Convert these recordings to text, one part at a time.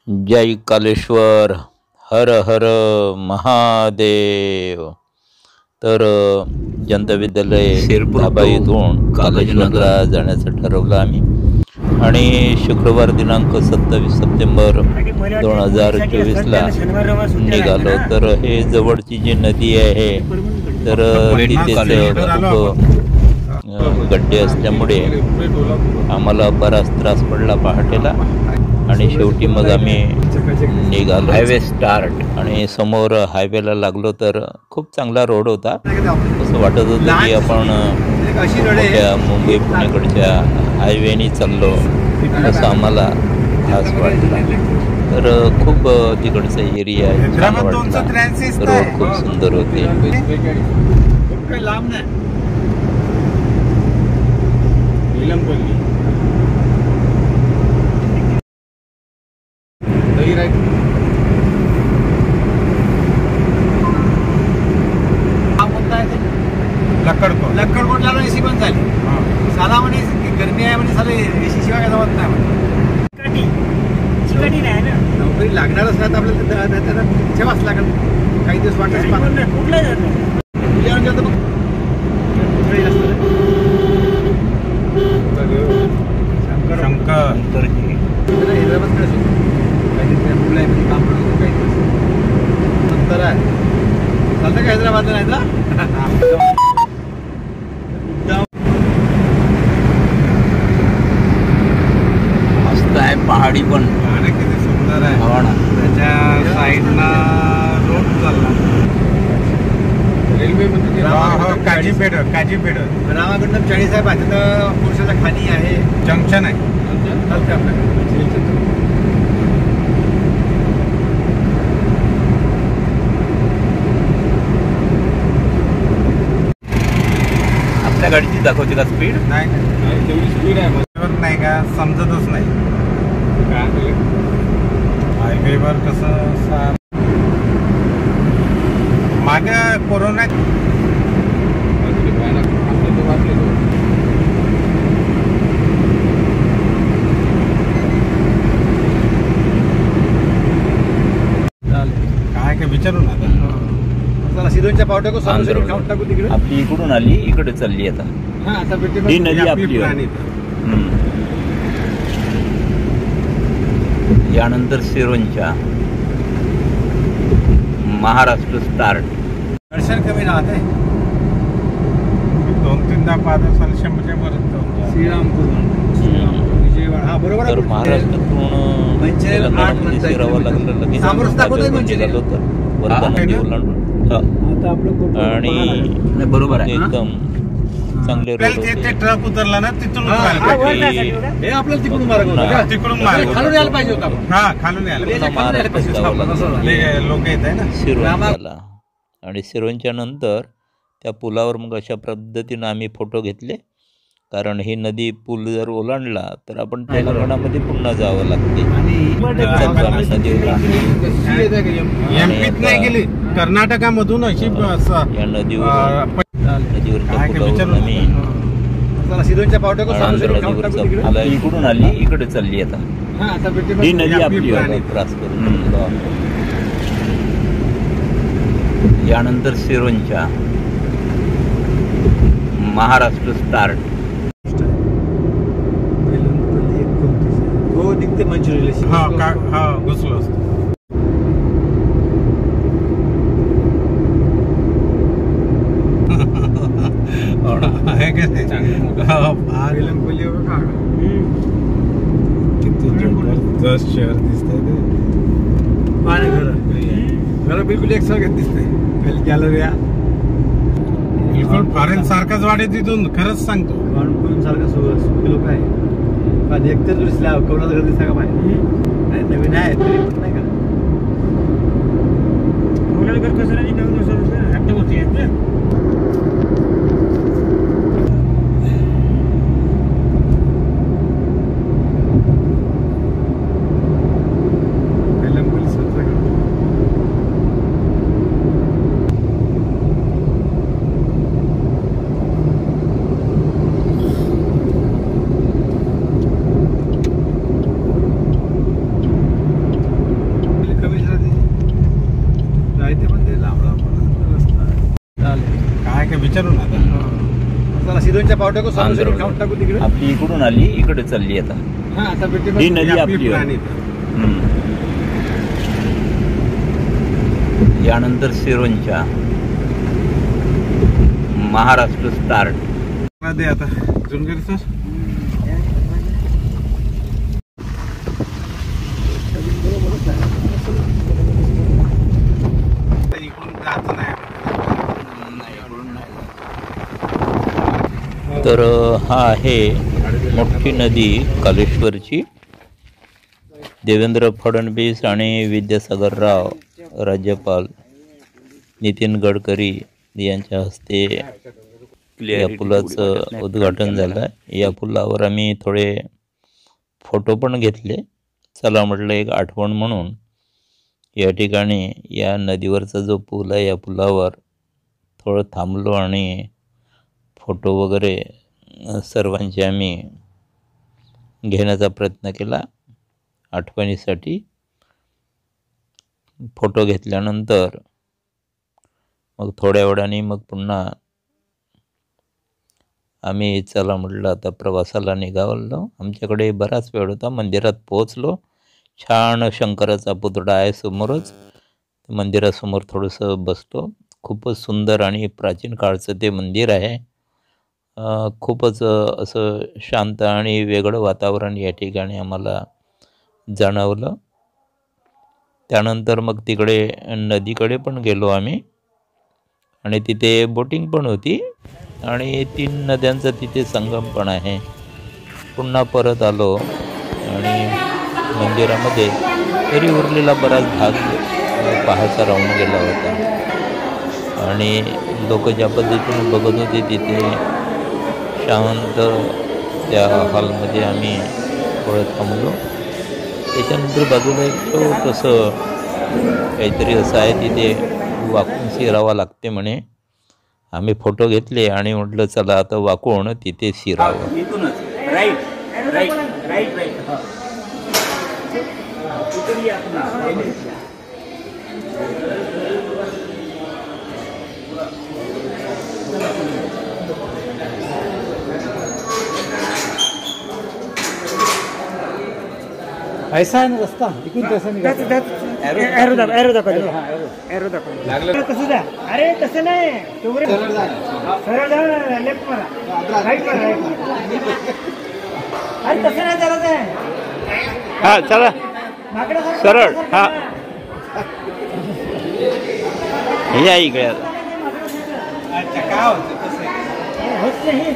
जय कालेश्वर, हर हर महादेव। तर जनता विद्यालय धाबा येथून कालेश्वरला जाण्याचं ठरवलं आम्ही आणि शुक्रवार दिनांक 27 सप्टेंबर 2024ला निघालो। तर हे जवळची जी नदी आहे तर तिथेच खूप गड्डे असल्यामुळे आम्हाला बराच त्रास पडला पहाटेला आणि शेवटी मग आम्ही निघालो। हायवे स्टार्ट आणि समोर हायवेला लागलो तर खूप चांगला रोड होता। असं वाटत होतं की आपण मोठ्या मुंबई पुण्याकडच्या हायवेनी चाललो असं आम्हाला खास वाटला। तर खूप तिकडचा एरिया छान वाटला, रोड खूप सुंदर होते। लक्कडकोट लागून एसी बंद झाली। साला म्हणे गरमी आहे म्हणे, साला एसी शिवाय जमत नाही म्हणे। नोकरी लागणारच नाही आपल्याला, ठेवाच लागेल काही दिवस वाटत। चालतं का हैदराबादला? नाही मस्त आहे, पहाडी पण किती सुंदर आहे। हो ना, त्याच्या साईडला रोड चालला रेल्वे म्हणजे काजीपेठ रामागुंडम 40 आहे। तिथं पुरुषाचा खाणी आहे, जंक्शन आहे। चालतं आपल्याकडे गाडीची दाखवते का स्पीड? नाही, तेवढी स्पीड आहे नाही का, समजतच नाही हायवेवर कसं। मागे कोरोना काय काय विचारू ना आता। सिद्धूंच्या पावट्या टाकू तिकडे, आपली इकडून आली इकडे चालली आता। ही नदी आपली यानंतर सिरोंचा महाराष्ट्र स्टार्ट। दर्शन कमी राहते, 2-3दा पादचाल शंभरपर्यंत श्रीरामपूर विजयवाडा। हा बरोबर तर महाराष्ट्रातून शिरावं लागलं लगेच आणि बरोबर आहे एकदम चांगले रोड होते। ट्रक उतरला ना तिथून हे आपल्याला तिकडून खालून यायला पाहिजे होता। हा खालून लोक येत आहे ना सिरोंचाला। आणि सिरोंच्या नंतर त्या पुलावर मग अशा पद्धतीनं आम्ही फोटो घेतले, कारण ही नदी पूल जर ओलांडला तर आपण तेलंगणामध्ये पुन्हा जावं लागते। एमपीत नाही गेली, कर्नाटकामधून अशी या नदीवरच्या पुलावर आम्ही सिद्धूंच्या पावट्या इकडून आली इकडे चालली आता। ही नदी आपली क्रॉस करून यानंतर सिरोंचा महाराष्ट्र स्टार्ट। हो दिखते मंचुरियन। हा घुसलो असतो। किती जबरदस्त शहर दिसतंय ते। घर बिलकुल एकसारखं दिसतंय, खाली गॅलऱ्या बिलकुल फॉरेन सारखाच वाटे तिथून। खरंच सांगतो, फॉरेन सारखं लोक आहे का एकतर दिसल्या कोणाचं घर दिसतं का पाहिजे? नवीन आहे तरी पण नाही का घर कसं नाही नवीन होती आहेत ना। काय विचारून आता सिरोंच्या पावट्या खाऊन टाकू तिकडे. आपली इकडून आली इकडे चालली आता. हा आता ही नदी आपली. यानंतर सिरोंच्या महाराष्ट्र स्टार्ट. दे आता जुनगरी सर. तर हा आहे मोठी नदी कालेश्वरची. देवेंद्र फडणवीस आणि विद्यासागर राव राज्यपाल नितीन गडकरी यांच्या हस्ते या पुलाचं उद्घाटन झालं आहे. या पुलावर आम्ही थोडे फोटो पण घेतले. चला म्हटलं एक आठवण म्हणून या ठिकाणी या नदीवरचा जो पूल आहे या पुलावर थोडं थांबलो आणि फोटो वगैरे सर्वांचे आम्ही घेण्याचा प्रयत्न केला. आठवणीसाठी फोटो घेतल्यानंतर मग थोड्या वेळाने मग पुन्हा आम्ही चला म्हटलं आता प्रवासाला निघालो. आमच्याकडे बराच वेळ होता. मंदिरात पोहोचलो. छान शंकराचा पुतळा आहे समोरच. मंदिरासमोर थोडंसं बसलो. खूपच सुंदर आणि प्राचीन काळचं ते मंदिर आहे. खूपच असं शांत आणि वेगळं वातावरण या ठिकाणी आम्हाला जाणवलं. त्यानंतर मग तिकडे नदीकडे पण गेलो आम्ही आणि तिथे बोटिंग पण होती आणि 3 नद्यांचा तिथे संगम पण आहे. पुन्हा परत आलो आणि मंदिरामध्ये तरी उरलेला बराच भाग पाहायचा राहून गेला होता आणि लोक ज्या पद्धतीने बघत होते तिथे शांत त्या हॉलमध्ये आम्ही थोडं थांबलो. त्याच्यानंतर बाजूला एक छोटंसं काहीतरी असं आहे तिथे वाकून शिरावं लागते म्हणे. आम्ही फोटो घेतले आणि म्हटलं चला आता वाकून तिथे शिरावं. ऐसा आहे ना रस्ता इकडून तसा निघायचा. एरो दाखव. कसं द्या. अरे तसं नाही सरळ जा. लेफ्ट मारा. राईट मारा. अरे तसं नाही चालत आहे. हा चला सरळ. हा या इकडे आता. अच्छा काय होतं तसं होत नाही.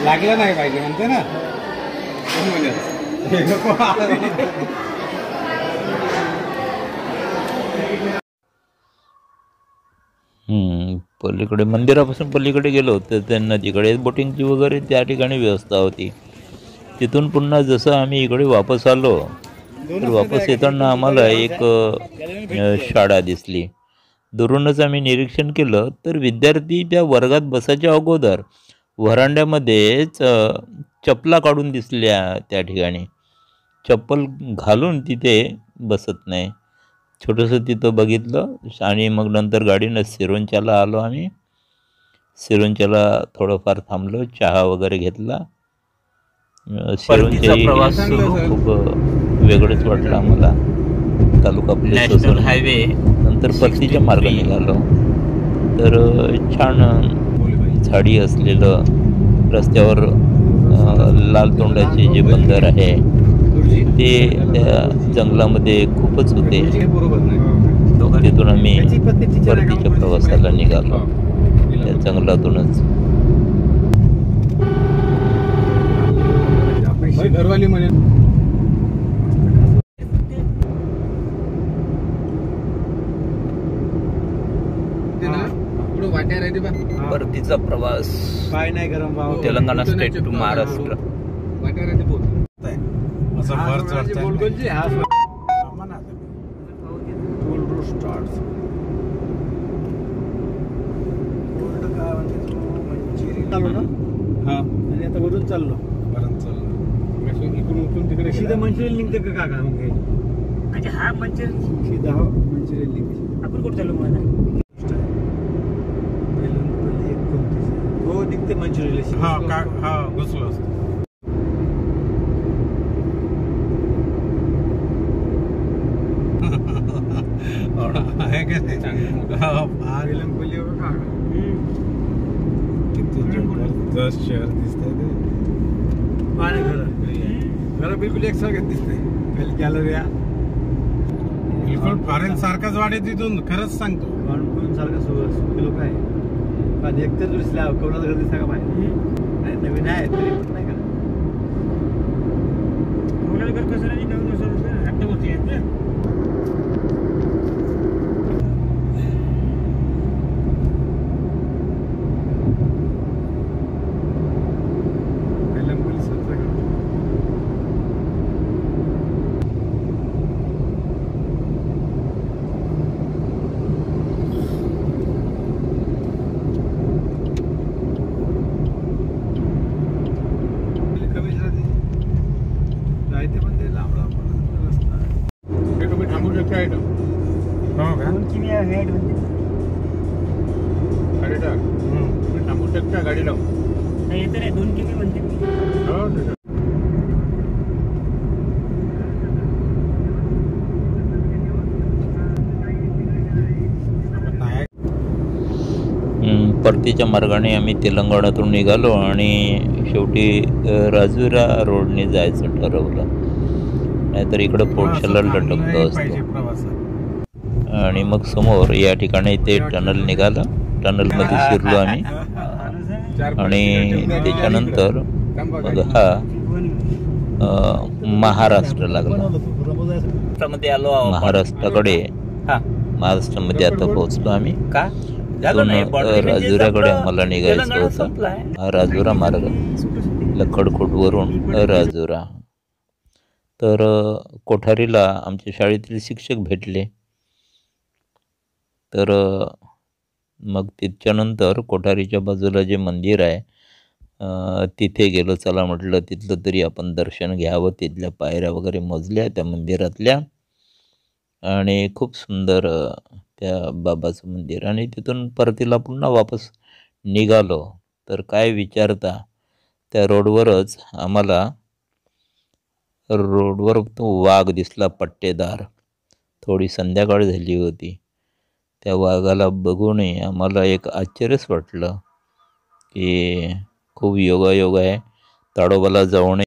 लागलं नाही पाहिजे म्हणते ना. पलीकडे मंदिरापासून पलीकडे गेलो तर त्या नदीकडे बोटिंगची वगैरे त्या ठिकाणी व्यवस्था होती. तिथून पुन्हा जसं आम्ही इकडे वापस आलो तर वापस येताना आम्हाला एक शाळा दिसली. दुरूनच आम्ही निरीक्षण केलं तर विद्यार्थी त्या वर्गात बसायच्या अगोदर व्हरांड्यामध्येच चपला काढून दिसल्या. त्या ठिकाणी चप्पल घालून तिथे बसत नाही. छोटंसं तिथं बघितलं आणि मग नंतर गाडीनं सिरोंच्याला आलो आम्ही. सिरोंच्याला थोडंफार थांबलो. चहा वगैरे घेतला. सिरोंच्याही खूप वेगळंच वाटलं आम्हाला. तालुका नॅशनल हायवे नंतर परतीच्या मार्गाने निघालो तर छान झाडी असलेलं रस्त्यावर लाल तोंडाचे जे बंदर आहे ते त्या जंगलामध्ये खूपच होते. तिथून आम्ही परतीच्या प्रवासाला निघालो त्या जंगलातूनच. घरवाली म्हणे परतीचा प्रवास काय नाही गरम भाव. Telangana state to Maharashtra. आणि आता वरून चाललो. इकडून उठून तिकडे सीधा मंचुरियन निघते का काका. मग हा मंचुरियन सीधा मंचुरियन निघते. आपण कुठं चालू मग आता? हो निघते मंचुरियन. हा घुसलो असतो. आहे का नाही? बेलमपल्ली बघा किती जबरदस्त शहर दिसतंय ते. पाणी घरं बिलकुल एकसारखं दिसतंय. गॅलऱ्या बिलकुल फॉरेन सारखाच वाटे तिथून. खरंच सांगतो कोण सारखं सुखी लोक आहे. पण एकतर दिसल्या कवलाचं घर दिसतं का पाहिजे नवीन आहे तरी पण नाही का कोणाला घर कसं नाही नवीन असं हट्ट होती आहेत ना. गाडी लावून नाही येतं नाही 2 किमी म्हणते मी. परतीच्या मार्गाने आम्ही तेलंगणातून निघालो आणि शेवटी राजुरा रोडने जायचं ठरवलं. नाहीतर इकडं पोटशाला लटकलं असतं. आणि मग समोर या ठिकाणी ते टनल निघालं. टनलमध्ये शिरलो आम्ही आणि त्याच्यानंतर मग हा महाराष्ट्र लागला. महाराष्ट्रामध्ये आता पोहोचलो आम्ही. राजुऱ्याकडे आम्हाला निघायचं होतं. हा राजुरा मार्ग लखडकोटवरून राजुरा. तर कोठारीला आमच्या शाळेतील शिक्षक भेटले. तर मग त्याच्यानंतर कोठारीच्या बाजूला जे मंदिर आहे तिथे गेलो. चला म्हटलं तिथलं तरी आपण दर्शन घ्यावं. तिथल्या पायऱ्या वगैरे मोजल्या त्या मंदिरातल्या आणि खूप सुंदर त्या बाबाचं मंदिर. आणि तिथून परतीला पुन्हा वापस निघालो. तर काय विचारता त्या रोडवरच आम्हाला तो वाघ दिसला पट्टेदार. थोडी संध्याकाळ झाली होती. त्या वाघाला बघूनही आम्हाला एक आश्चर्यच वाटलं की खूप योगायोग आहे. ताडोबाला जाऊन